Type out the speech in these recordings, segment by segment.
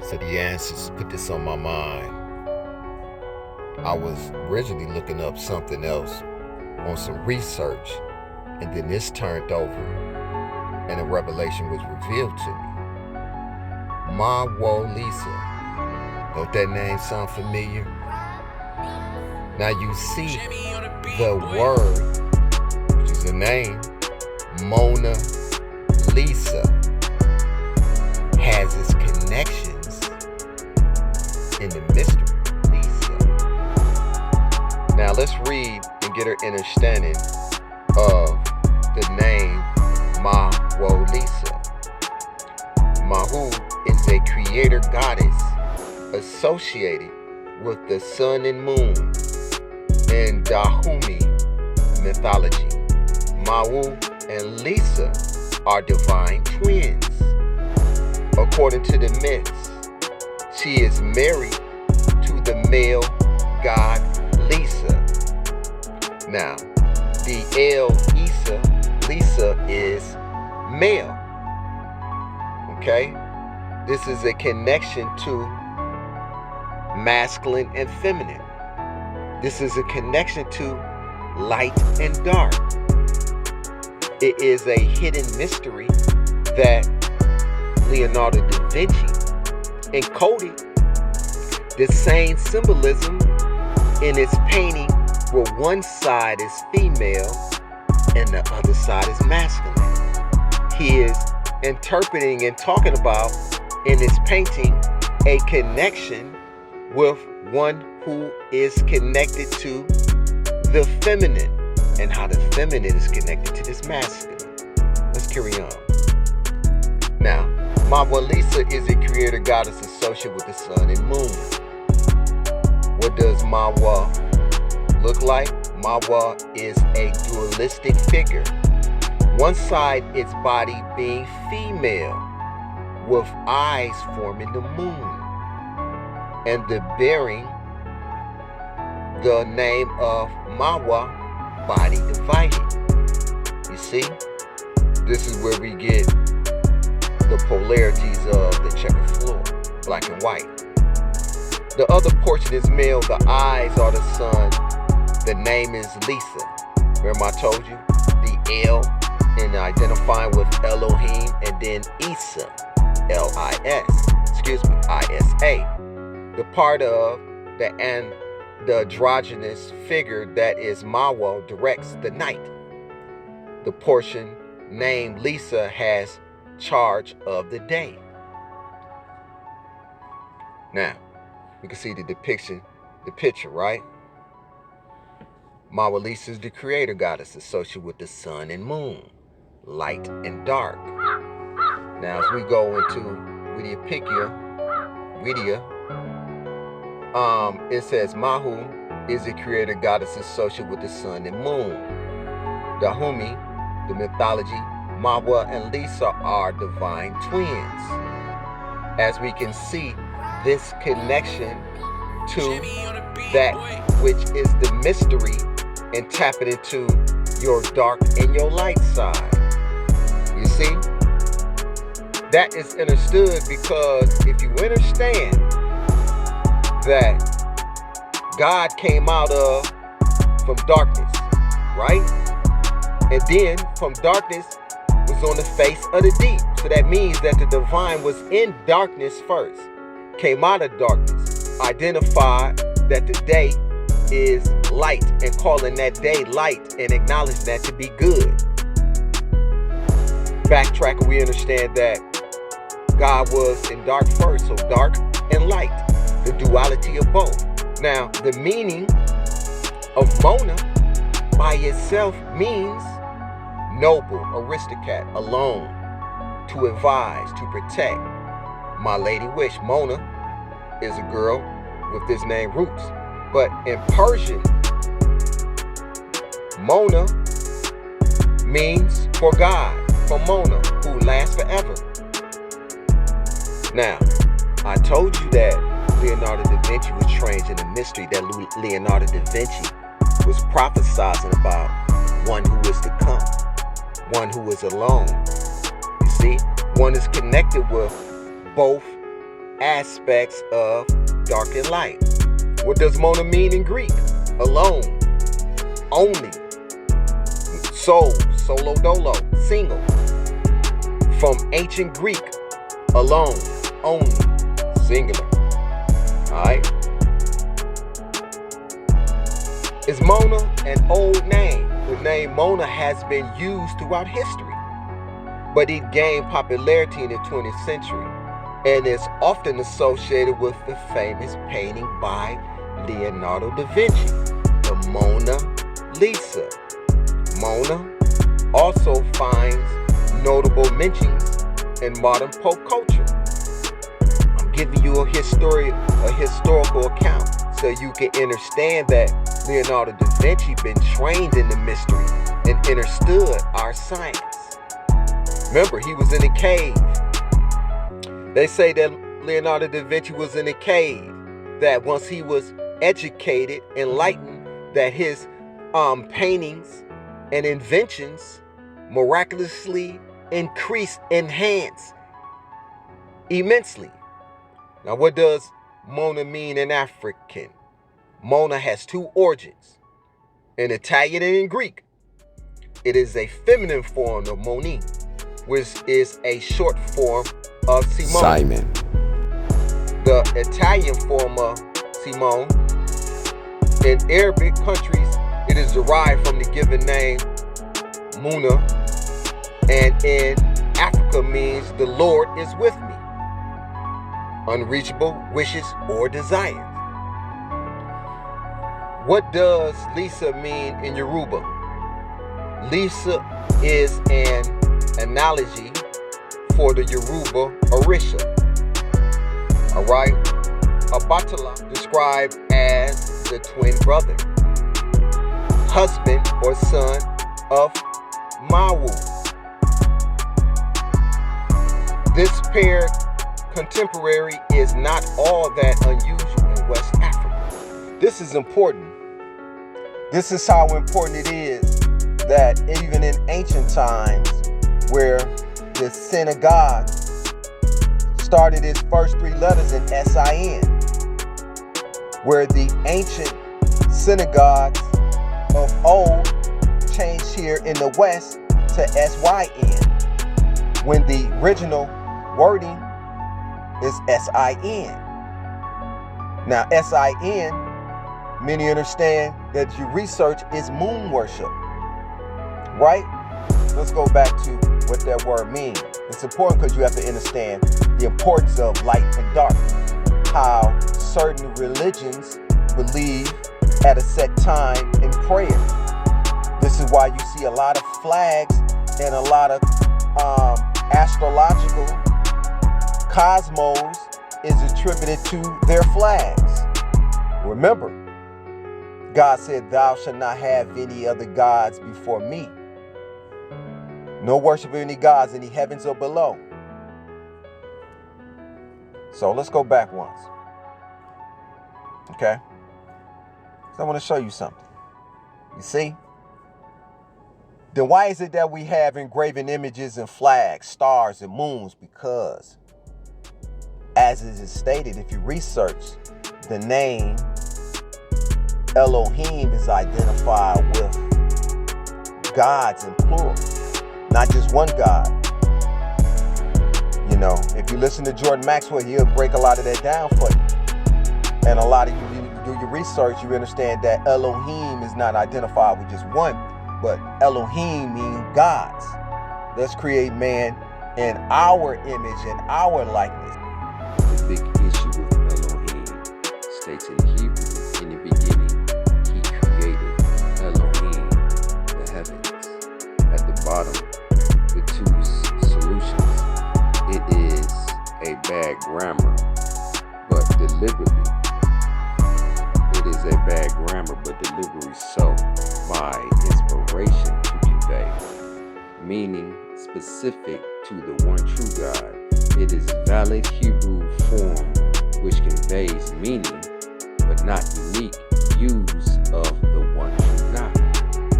So the answers put this on my mind. I was originally looking up something else on some research, and then this turned over and a revelation was revealed to me. Mawu-Lisa. Don't that name sound familiar? Now you see the word, which is the name, Mona Lisa, has its connections in the mystery, Lisa. Now let's read and get an understanding of the name Mawu-Lisa. Mawu is a creator goddess associated with the sun and moon in Dahomey mythology. Mawu and Lisa are divine twins. According to the myths, she is married to the male god Lisa. Now, the Lisa is male. Okay? This is a connection to masculine and feminine. This is a connection to light and dark. It is a hidden mystery that Leonardo da Vinci encoded the same symbolism in his painting, where one side is female and the other side is masculine. He is interpreting and talking about in his painting a connection with one who is connected to the feminine, and how the feminine is connected to this masculine. Let's carry on. Now, Mawa-Lisa is a creator goddess associated with the sun and moon. What does Mawa look like? Mawa is a dualistic figure. One side, its body being female, with eyes forming the moon, and the bearing the name of Mawa, body divided. You see, this is where we get the polarities of the checkered floor, black and white. The other portion is male, the eyes are the sun, the name is Lisa. Remember I told you, the L in identifying with Elohim, and then Isa, I-S-A. The part of the androgynous figure that is Mawa directs the night. The portion named Lisa has charge of the day. Now, you can see the depiction, the picture, right? Mawa-Lisa is the creator goddess associated with the sun and moon, light and dark. Now, as we go into Wikipedia, it says Mahu is a creator goddess associated with the sun and moon. Dahomey, the mythology, Mawa and Lisa are divine twins. As we can see, this connection to that which is the mystery and tapping into your dark and your light side. You see? That is understood because if you understand that God came out from darkness, right? And then from darkness was on the face of the deep. So that means that the divine was in darkness first, came out of darkness, identified that the day is light and calling that day light and acknowledging that to be good. Backtrack, we understand that God was in dark first, so dark and light, the duality of both. Now, the meaning of Mona by itself means noble, aristocrat, alone, to advise, to protect. My lady wish. Mona is a girl with this name roots. But in Persian, Mona means for God, for Mona, who lasts forever. Now, I told you that Leonardo da Vinci was trained in the mystery, that Leonardo da Vinci was prophesizing about one who is to come, one who is alone. You see, one is connected with both aspects of dark and light. What does Mona mean in Greek? Alone, only, soul, solo dolo, single. From ancient Greek, alone, only, singular. Alright? Is Mona an old name? The name Mona has been used throughout history, but it gained popularity in the 20th century and is often associated with the famous painting by Leonardo da Vinci, the Mawa-Lisa. Mona also finds notable mentions in modern pop culture. I'm giving you a historical account so you can understand that Leonardo da Vinci been trained in the mystery and understood our science. Remember, he was in a cave. They say that Leonardo da Vinci was in a cave, that once he was educated, enlightened, that his paintings and inventions miraculously enhanced immensely. Now, what does Mona mean in African? Mona has two origins, in Italian and in Greek. It is a feminine form of Moni, which is a short form of Simone. The Italian form of Simone. In Arabic countries, it is derived from the given name Muna, and in Africa means the Lord is with me. Unreachable wishes or desires. What does Lisa mean in Yoruba? Lisa is an analogy for the Yoruba Orisha. Alright? Obatala described as the twin brother, husband or son of Mawu. This pair contemporary is not all that unusual in West Africa. This is important. This is how important it is that even in ancient times, where the synagogue started its first three letters in S-I-N, where the ancient synagogues of old changed here in the West to S-Y-N, when the original wording is S-I-N. Now, S-I-N, many understand that your research is moon worship, right? Let's go back to what that word means. It's important because you have to understand the importance of light and dark, how certain religions believe at a set time in prayer. This is why you see a lot of flags and a lot of astrological cosmos is attributed to their flags. Remember, God said, "Thou shalt not have any other gods before me." No worship of any gods in the heavens or below. So let's go back once. Okay? So I want to show you something. You see? Then why is it that we have engraven images and flags, stars and moons? Because, as it is stated, if you research, the name Elohim is identified with gods in plural, not just one God. You know, if you listen to Jordan Maxwell, he'll break a lot of that down for you. And a lot of you do your research, you understand that Elohim is not identified with just one, but Elohim means gods. Let's create man in our image and our likeness. The big issue with Elohim states in Hebrew, in the beginning, he created Elohim, the heavens. At the bottom, the two solutions. It is a bad grammar, but deliberately. It is a bad grammar, but deliberately so, by inspiration to convey, meaning specific to the one true God. It is valid Hebrew form which conveys meaning, but not unique use of the one true God.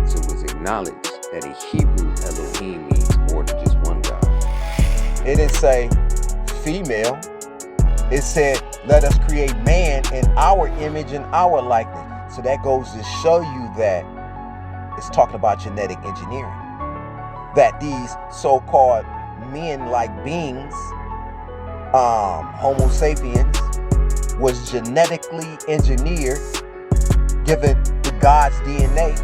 So it was acknowledged that a Hebrew Elohim means more than just one God. It didn't say female. it said, let us create man in our image and our likeness. So that goes to show you that it's talking about genetic engineering. That these so-called men-like beings, Homo sapiens, was genetically engineered, given the God's DNA,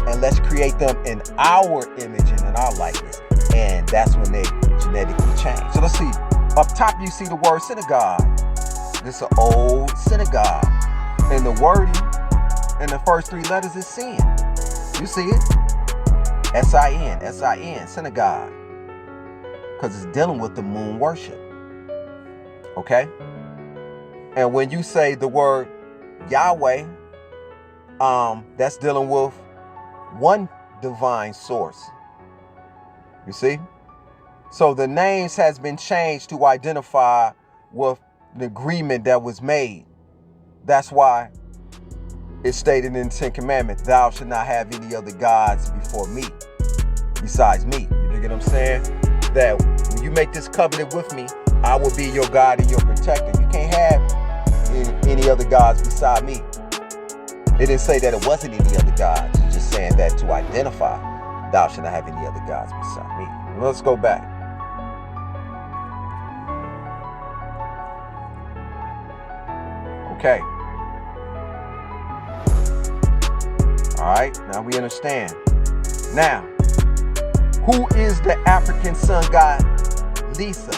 and let's create them in our image and in our likeness. And that's when they genetically change. So let's see. Up top, you see the word synagogue. This is an old synagogue. And the wording in the first three letters is sin. You see it? S-I-N, S-I-N, synagogue. Because it's dealing with the moon worship. Okay? And when you say the word Yahweh, that's dealing with one divine source. You see? So the names has been changed to identify with the agreement that was made. That's why it's stated in the Ten Commandments, thou shalt not have any other gods before me, besides me. You get what I'm saying? That when you make this covenant with me, I will be your God and your protector. You can't have any other gods beside me. It didn't say that it wasn't any other gods. It's just saying that to identify, thou shalt not have any other gods beside me. Let's go back. Okay. All right, now we understand. Now, who is the African sun god Lisa?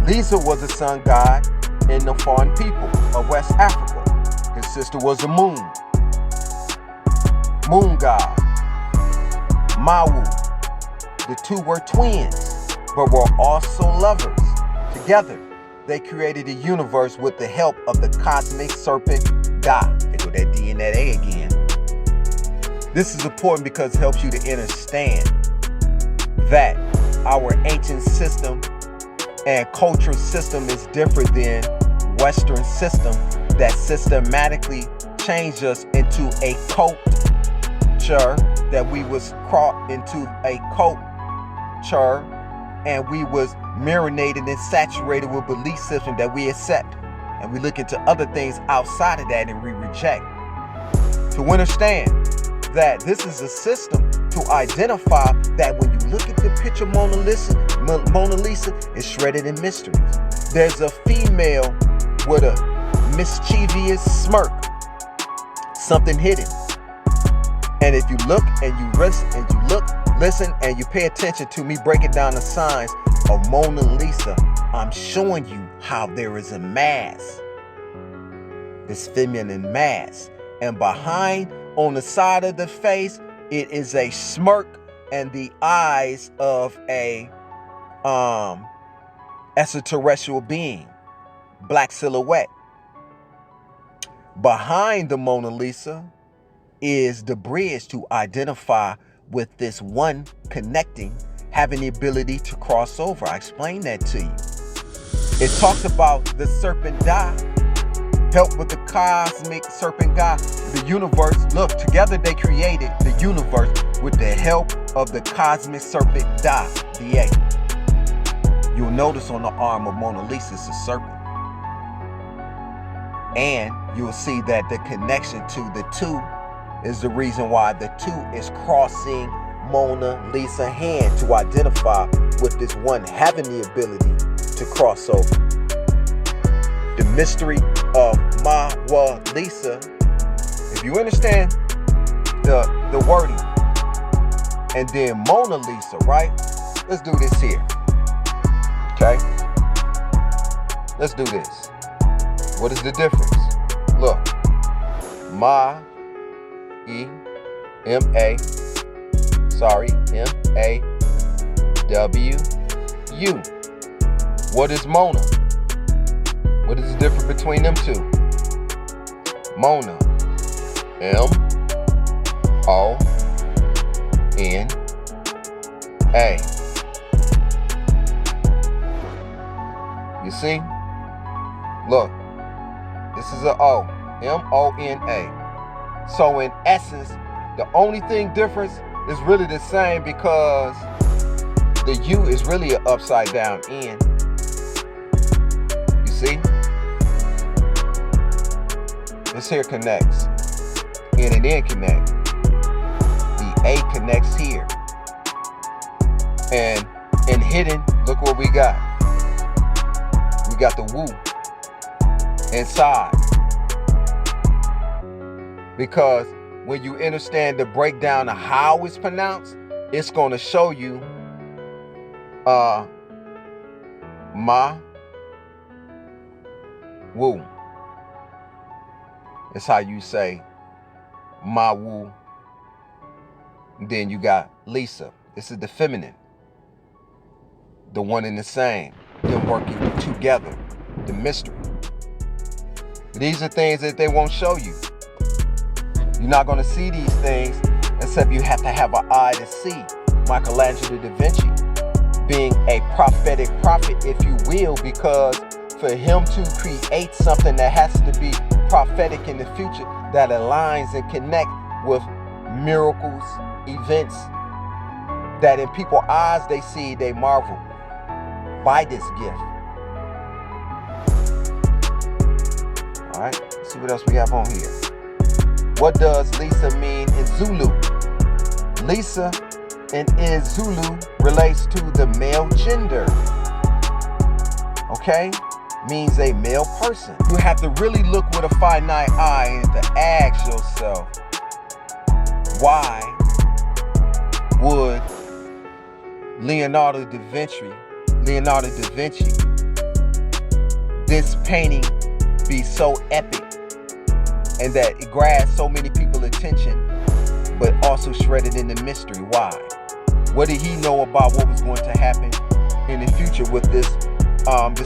Lisa was a sun god in the foreign people of West Africa. His sister was the moon god, Mawu. The two were twins, but were also lovers. Together, they created a universe with the help of the cosmic serpent God. They go that D and that A again. This is important because it helps you to understand that our ancient system and cultural system is different than Western system that systematically changed us into a culture, that we was caught into a culture, and we was marinated and saturated with belief system that we accept, and we look into other things outside of that and we reject. To understand that this is a system to identify that when you look at the picture Mona Lisa is shredded in mysteries. There's a female with a mischievous smirk, something hidden. And if you look and you listen and you pay attention to me breaking down the signs of Mona Lisa, I'm showing you how there is a mask, this feminine mask, and behind on the side of the face, it is a smirk and the eyes of a extraterrestrial being, black silhouette. Behind the Mona Lisa is the bridge to identify with this one connecting, having the ability to cross over. I explained that to you. It talks about the serpent die, help with the cosmic serpent God, the universe. Look, together they created the universe with the help of the cosmic serpent Da, D-A. You'll notice on the arm of Mona Lisa is a serpent. And you'll see that the connection to the two is the reason why the two is crossing Mona Lisa's hand to identify with this one having the ability to cross over. The mystery of Mawa-Lisa, if you understand the wording, and then Mona Lisa, right? Let's do this here. Okay? Let's do this. What is the difference? Look. M-A-W-U. What is Mona? What is the difference between them two? Mona. M-O-N-A. You see? Look. This is a O. M-O-N-A. So in essence, the only thing difference is really the same because the U is really an upside down N. You see? This here connects. N and N connect. The A connects here. And in hidden, look what we got. We got the Wu inside. Because when you understand the breakdown of how it's pronounced, it's going to show you Ma Wu. It's how you say Mawu. Then you got Lisa. This is the feminine. The one and the same. Them working together. The mystery. These are things that they won't show you. You're not going to see these things except you have to have an eye to see. Michelangelo da Vinci being a prophetic prophet, if you will, because for him to create something that has to be prophetic in the future, that aligns and connect with miracles, events, that in people's eyes they see, they marvel by this gift. All right, let's see what else we have on here. What does Lisa mean in Zulu? Lisa in Zulu relates to the male gender. Okay? Means a male person. You have to really look with a finite eye and to ask yourself, why would Leonardo da Vinci, this painting be so epic and that it grabs so many people's attention, but also shredded in the mystery? Why? What did he know about what was going to happen in the future with this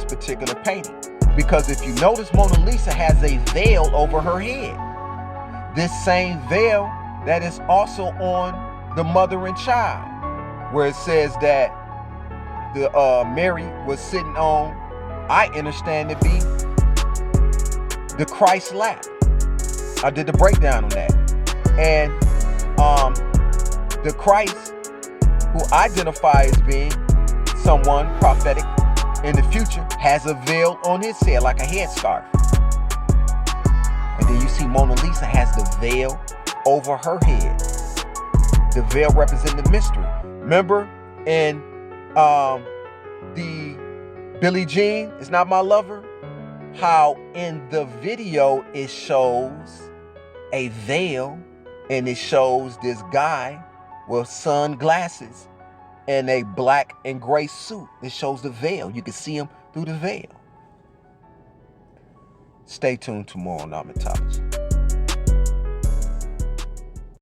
particular painting? Because if you notice, Mona Lisa has a veil over her head. This same veil that is also on the mother and child, where it says that the Mary was sitting on, I understand to be the Christ lap. I did the breakdown on that. And the Christ, who identifies as being someone prophetic in the future, has a veil on his head like a headscarf. And then you see Mona Lisa has the veil over her head. The veil representing the mystery. Remember in the Billie Jean Is Not My Lover, how in the video it shows a veil and it shows this guy with sunglasses and a black and gray suit. It shows the veil. You can see him through the veil. Stay tuned tomorrow on Etymology.